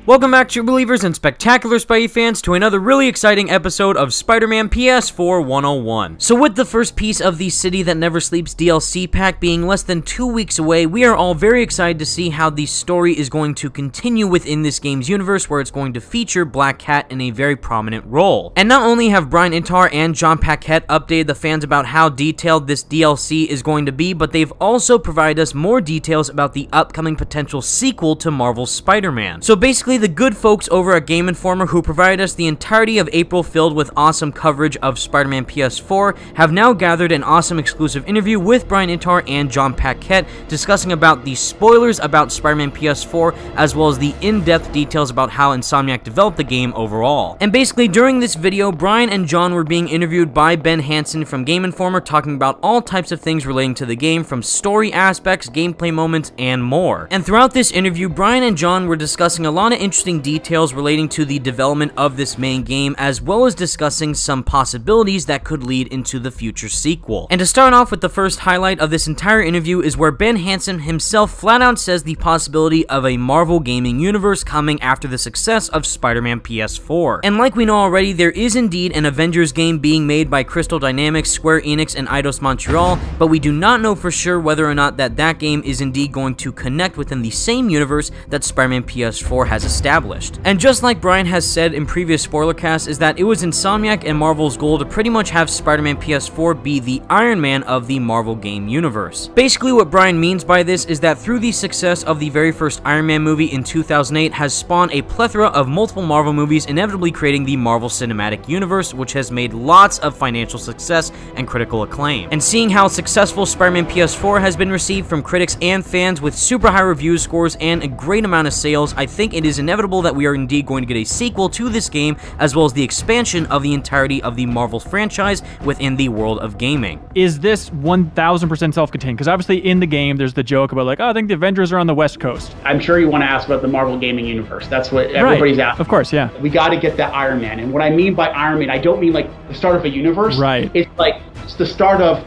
Welcome back, true believers and spectacular Spidey fans, to another really exciting episode of Spider-Man PS4 101. So with the first piece of the City That Never Sleeps DLC pack being less than 2 weeks away, we are all very excited to see how the story is going to continue within this game's universe, where it's going to feature Black Cat in a very prominent role. And not only have Brian Intar and John Paquette updated the fans about how detailed this DLC is going to be, but they've also provided us more details about the upcoming potential sequel to Marvel's Spider-Man. So basically, the good folks over at Game Informer, who provided us the entirety of April filled with awesome coverage of Spider-Man PS4, have now gathered an awesome exclusive interview with Brian Intar and John Paquette, discussing about the spoilers about Spider-Man PS4, as well as the in-depth details about how Insomniac developed the game overall. And basically, during this video, Brian and John were being interviewed by Ben Hansen from Game Informer, talking about all types of things relating to the game, from story aspects, gameplay moments, and more. And throughout this interview, Brian and John were discussing a lot of interesting details relating to the development of this main game, as well as discussing some possibilities that could lead into the future sequel. And to start off with, the first highlight of this entire interview is where Ben Hansen himself flat out says the possibility of a Marvel gaming universe coming after the success of Spider-Man PS4. And like we know already, there is indeed an Avengers game being made by Crystal Dynamics, Square Enix, and Eidos Montreal, but we do not know for sure whether or not that game is indeed going to connect within the same universe that Spider-Man PS4 has established. And just like Brian has said in previous spoilercasts, is that it was Insomniac and Marvel's goal to pretty much have Spider-Man PS4 be the Iron Man of the Marvel game universe. Basically, what Brian means by this is that through the success of the very first Iron Man movie in 2008 has spawned a plethora of multiple Marvel movies, inevitably creating the Marvel Cinematic Universe, which has made lots of financial success and critical acclaim. And seeing how successful Spider-Man PS4 has been received from critics and fans with super high review scores and a great amount of sales, I think it is inevitable that we are indeed going to get a sequel to this game, as well as the expansion of the entirety of the Marvel franchise within the world of gaming. Is this 1000% self-contained? Because obviously in the game there's the joke about like, oh, I think the Avengers are on the West Coast. I'm sure you want to ask about the Marvel gaming universe. That's what everybody's asking. Of course, yeah. We got to get that Iron Man. And what I mean by Iron Man, I don't mean like the start of a universe. Right. It's the start of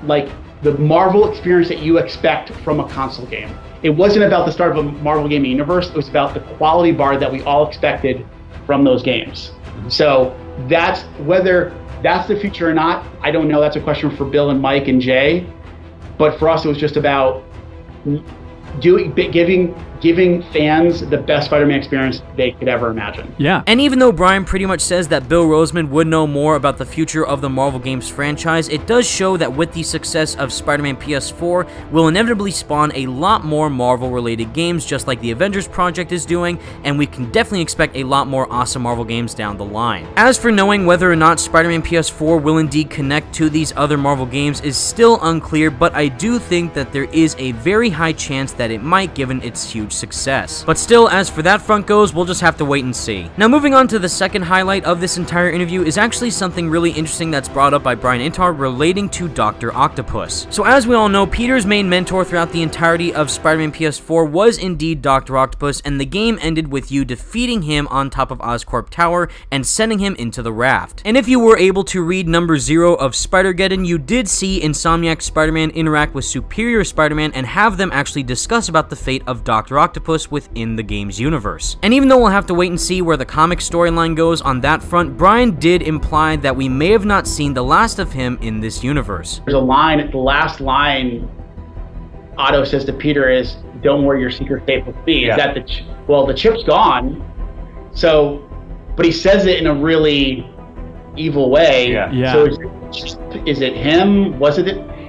like the Marvel experience that you expect from a console game. It wasn't about the start of a Marvel gaming universe. It was about the quality bar that we all expected from those games. So that's, whether that's the future or not, I don't know. That's a question for Bill and Mike and Jay. But for us, it was just about giving fans the best Spider-Man experience they could ever imagine. Yeah. And even though Brian pretty much says that Bill Roseman would know more about the future of the Marvel Games franchise, it does show that with the success of Spider-Man PS4 will inevitably spawn a lot more Marvel-related games, just like the Avengers project is doing, and we can definitely expect a lot more awesome Marvel games down the line. As for knowing whether or not Spider-Man PS4 will indeed connect to these other Marvel games is still unclear, but I do think that there is a very high chance that it might, given its huge success. But still, as for that front goes, we'll just have to wait and see. Now, moving on to the second highlight of this entire interview is actually something really interesting that's brought up by Brian Intar relating to Dr. Octopus. So as we all know, Peter's main mentor throughout the entirety of Spider-Man PS4 was indeed Dr. Octopus, and the game ended with you defeating him on top of Oscorp Tower and sending him into the raft. And if you were able to read number 0 of Spider-Geddon, you did see Insomniac Spider-Man interact with Superior Spider-Man and have them actually discuss about the fate of Dr. Octopus within the game's universe. And even though we'll have to wait and see where the comic storyline goes on that front, Brian did imply that we may have not seen the last of him in this universe. There's a line, the last line Otto says to Peter is, "Don't worry, your secret safe with me." Yeah. Is that the chip's gone. So, but he says it in a really evil way. Yeah. So is it him? Was it?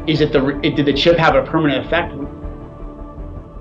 Is it did the chip have a permanent effect?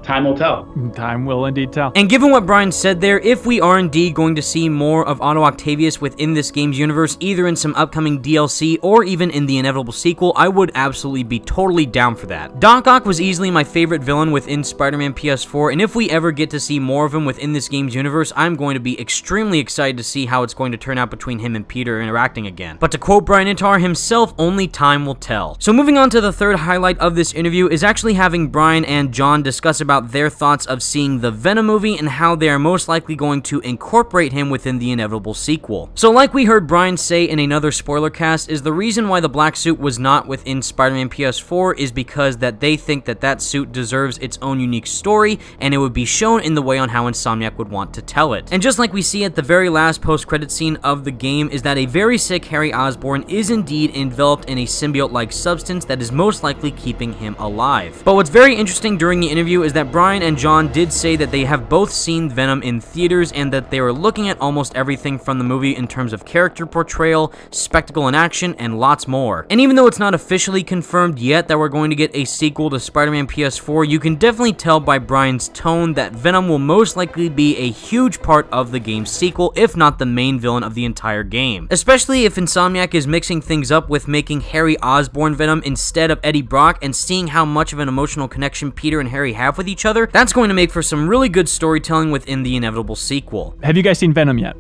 Time will tell. Time will indeed tell. And given what Brian said there, if we are indeed going to see more of Otto Octavius within this game's universe, either in some upcoming DLC or even in the inevitable sequel, I would absolutely be totally down for that. Doc Ock was easily my favorite villain within Spider-Man PS4, and if we ever get to see more of him within this game's universe, I'm going to be extremely excited to see how it's going to turn out between him and Peter interacting again. But to quote Brian Intar himself, only time will tell. So moving on to the third highlight of this interview is actually having Brian and John discuss about about their thoughts of seeing the Venom movie and how they are most likely going to incorporate him within the inevitable sequel. So like we heard Brian say in another spoiler cast, is the reason why the black suit was not within Spider-Man PS4 is because that they think that that suit deserves its own unique story, and it would be shown in the way on how Insomniac would want to tell it. And just like we see at the very last post-credit scene of the game, is that a very sick Harry Osborn is indeed enveloped in a symbiote-like substance that is most likely keeping him alive. But what's very interesting during the interview is that Brian and John did say that they have both seen Venom in theaters and that they were looking at almost everything from the movie in terms of character portrayal, spectacle in action, and lots more. And even though it's not officially confirmed yet that we're going to get a sequel to Spider-Man PS4, you can definitely tell by Brian's tone that Venom will most likely be a huge part of the game's sequel, if not the main villain of the entire game. Especially if Insomniac is mixing things up with making Harry Osborn Venom instead of Eddie Brock, and seeing how much of an emotional connection Peter and Harry have with each other, that's going to make for some really good storytelling within the inevitable sequel. Have you guys seen Venom yet?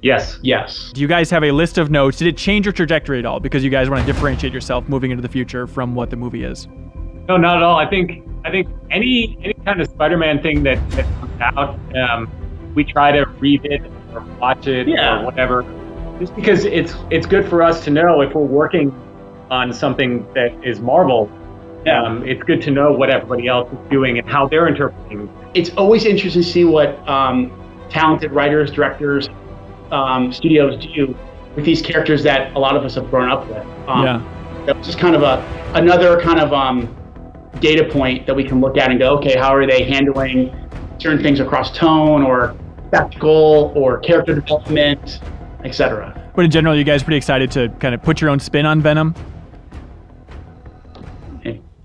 Yes. Yes. Do you guys have a list of notes? Did it change your trajectory at all because you guys want to differentiate yourself moving into the future from what the movie is? No, not at all. I think any kind of Spider-Man thing that comes out, we try to read it or watch it or whatever, just because it's good for us to know if we're working on something that is Marvel. It's good to know what everybody else is doing and how they're interpreting. It's always interesting to see what talented writers, directors, studios do with these characters that a lot of us have grown up with. That's just kind of another kind of data point that we can look at and go, okay, how are they handling certain things across tone or spectacle or character development, etc. But in general, you guys pretty excited to kind of put your own spin on Venom?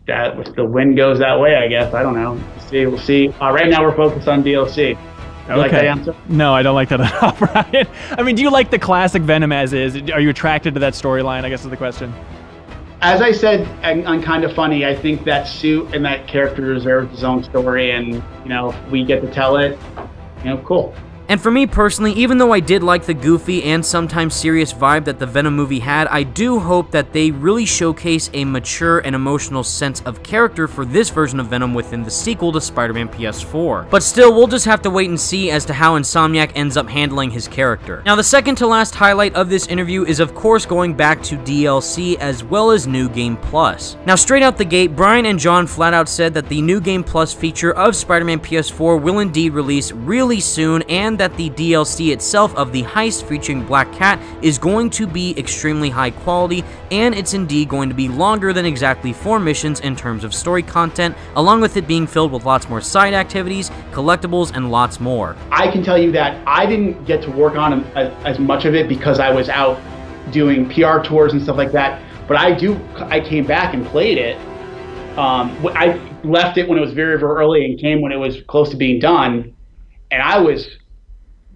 If the wind goes that way, I guess. I don't know. We'll see. Right now, we're focused on DLC. You like that answer? No, I don't like that at all, Brian. I mean, do you like the classic Venom as is? Are you attracted to that storyline, I guess is the question. As I said, on Kind of Funny, I think that suit and that character deserves his own story, and, you know, if we get to tell it, you know, cool. And for me personally, even though I did like the goofy and sometimes serious vibe that the Venom movie had, I do hope that they really showcase a mature and emotional sense of character for this version of Venom within the sequel to Spider-Man PS4. But still, we'll just have to wait and see as to how Insomniac ends up handling his character. Now, the second to last highlight of this interview is of course going back to DLC as well as New Game Plus. Now, straight out the gate, Brian and John flat out said that the New Game Plus feature of Spider-Man PS4 will indeed release really soon, and that the DLC itself of the heist featuring Black Cat is going to be extremely high quality, and it's indeed going to be longer than exactly 4 missions in terms of story content, along with it being filled with lots more side activities, collectibles, and lots more. I can tell you that I didn't get to work on as much of it because I was out doing PR tours and stuff like that, but I came back and played it. I left it when it was very, very early and came when it was close to being done, and I was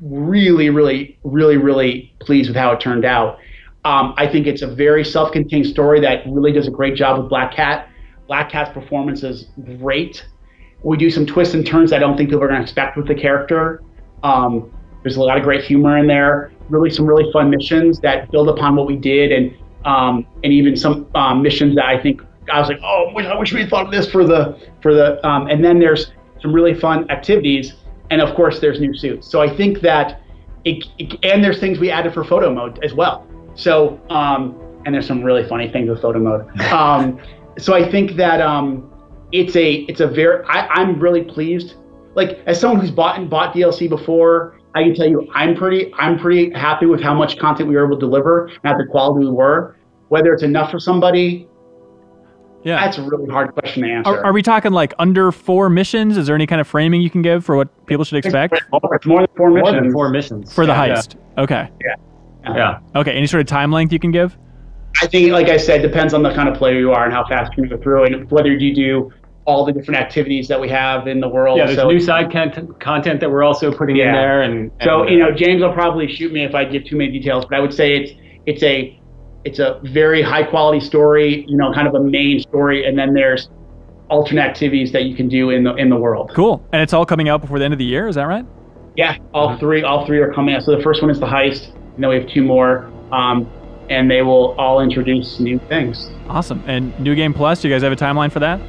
really, really, really, really pleased with how it turned out. I think it's a very self-contained story that really does a great job with Black Cat. Black Cat's performance is great. We do some twists and turns I don't think people are going to expect with the character. There's a lot of great humor in there. Really, some really fun missions that build upon what we did, and even some missions that I think I was like, oh, I wish we had thought of this for the. And then there's some really fun activities. And of course, there's new suits. So I think that, and there's things we added for photo mode as well. So, and there's some really funny things with photo mode. So I think that I'm really pleased. Like, as someone who's bought DLC before, I can tell you I'm pretty happy with how much content we were able to deliver and at the quality we were. Whether it's enough for somebody, that's a really hard question to answer. Are we talking like under 4 missions? Is there any kind of framing you can give for what people should expect? It's more than 4 missions. More than 4 missions. For the heist. Yeah. Okay. Yeah. Okay. Any sort of time length you can give? I think, like I said, depends on the kind of player you are and how fast you can go through, and whether you do all the different activities that we have in the world. Yeah, there's new side content that we're also putting in there, and so you know, James will probably shoot me if I give too many details, but I would say it's a very high quality story, you know, kind of a main story, and then there's alternate activities that you can do in the world. Cool. And it's all coming out before the end of the year, is that right? Yeah, all three are coming out. So the first one is the heist, and then we have 2 more, and they will all introduce new things. Awesome. And New Game Plus, do you guys have a timeline for that?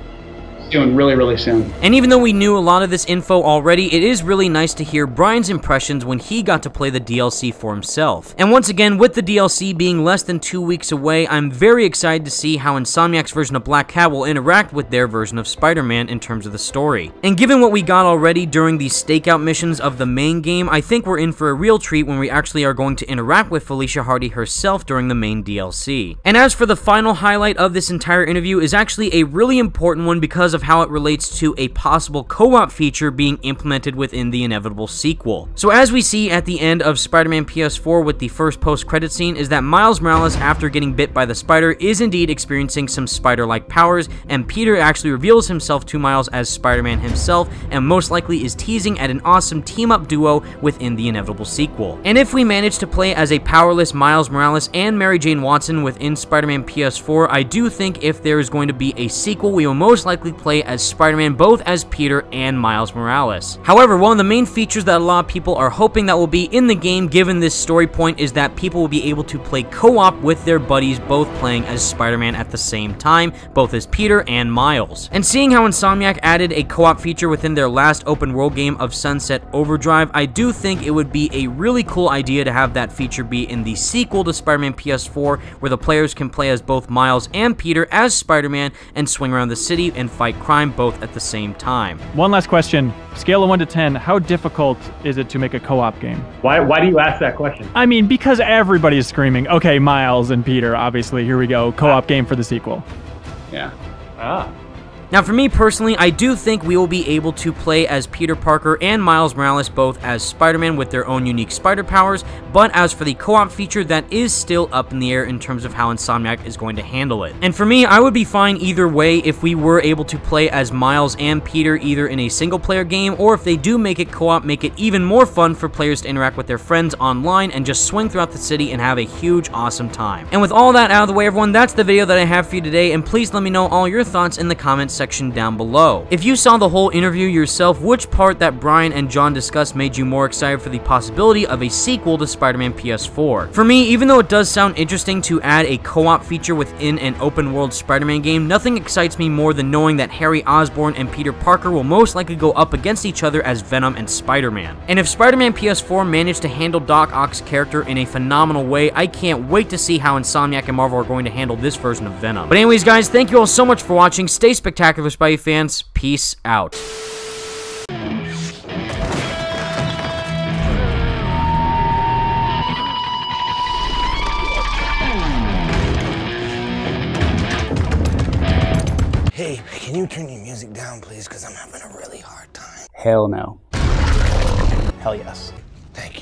soon, really, really soon. And even though we knew a lot of this info already, it is really nice to hear Brian's impressions when he got to play the DLC for himself. And once again, with the DLC being less than 2 weeks away, I'm very excited to see how Insomniac's version of Black Cat will interact with their version of Spider-Man in terms of the story. And given what we got already during the stakeout missions of the main game, I think we're in for a real treat when we actually are going to interact with Felicia Hardy herself during the main DLC. And as for the final highlight of this entire interview is actually a really important one because of how it relates to a possible co-op feature being implemented within the inevitable sequel. So as we see at the end of Spider-Man PS4 with the first post-credit scene is that Miles Morales, after getting bit by the spider, is indeed experiencing some spider-like powers, and Peter actually reveals himself to Miles as Spider-Man himself, and most likely is teasing at an awesome team-up duo within the inevitable sequel. And if we manage to play as a powerless Miles Morales and Mary Jane Watson within Spider-Man PS4, I do think if there is going to be a sequel, we will most likely play as Spider-Man both as Peter and Miles Morales. However, one of the main features that a lot of people are hoping that will be in the game given this story point is that people will be able to play co-op with their buddies both playing as Spider-Man at the same time, both as Peter and Miles. And seeing how Insomniac added a co-op feature within their last open world game of Sunset Overdrive, I do think it would be a really cool idea to have that feature be in the sequel to Spider-Man PS4, where the players can play as both Miles and Peter as Spider-Man and swing around the city and fight crime both at the same time. One last question. Scale of 1 to 10, how difficult is it to make a co-op game? Why do you ask that question? I mean, because everybody is screaming, okay, Miles and Peter, obviously, here we go, co-op game for the sequel. Yeah. Now for me personally, I do think we will be able to play as Peter Parker and Miles Morales both as Spider-Man with their own unique spider powers, but as for the co-op feature, that is still up in the air in terms of how Insomniac is going to handle it. And for me, I would be fine either way if we were able to play as Miles and Peter either in a single player game, or if they do make it co-op, make it even more fun for players to interact with their friends online and just swing throughout the city and have a huge awesome time. And with all that out of the way, everyone, that's the video that I have for you today, and please let me know all your thoughts in the comments section down below. If you saw the whole interview yourself, which part that Brian and John discussed made you more excited for the possibility of a sequel to Spider-Man PS4? For me, even though it does sound interesting to add a co-op feature within an open world Spider-Man game, nothing excites me more than knowing that Harry Osborn and Peter Parker will most likely go up against each other as Venom and Spider-Man. And if Spider-Man PS4 managed to handle Doc Ock's character in a phenomenal way, I can't wait to see how Insomniac and Marvel are going to handle this version of Venom. But anyways guys, thank you all so much for watching. Stay spectacular, Spidey fans. Peace out. Hey, can you turn your music down, please? Because I'm having a really hard time. Hell no. Hell yes. Thank you.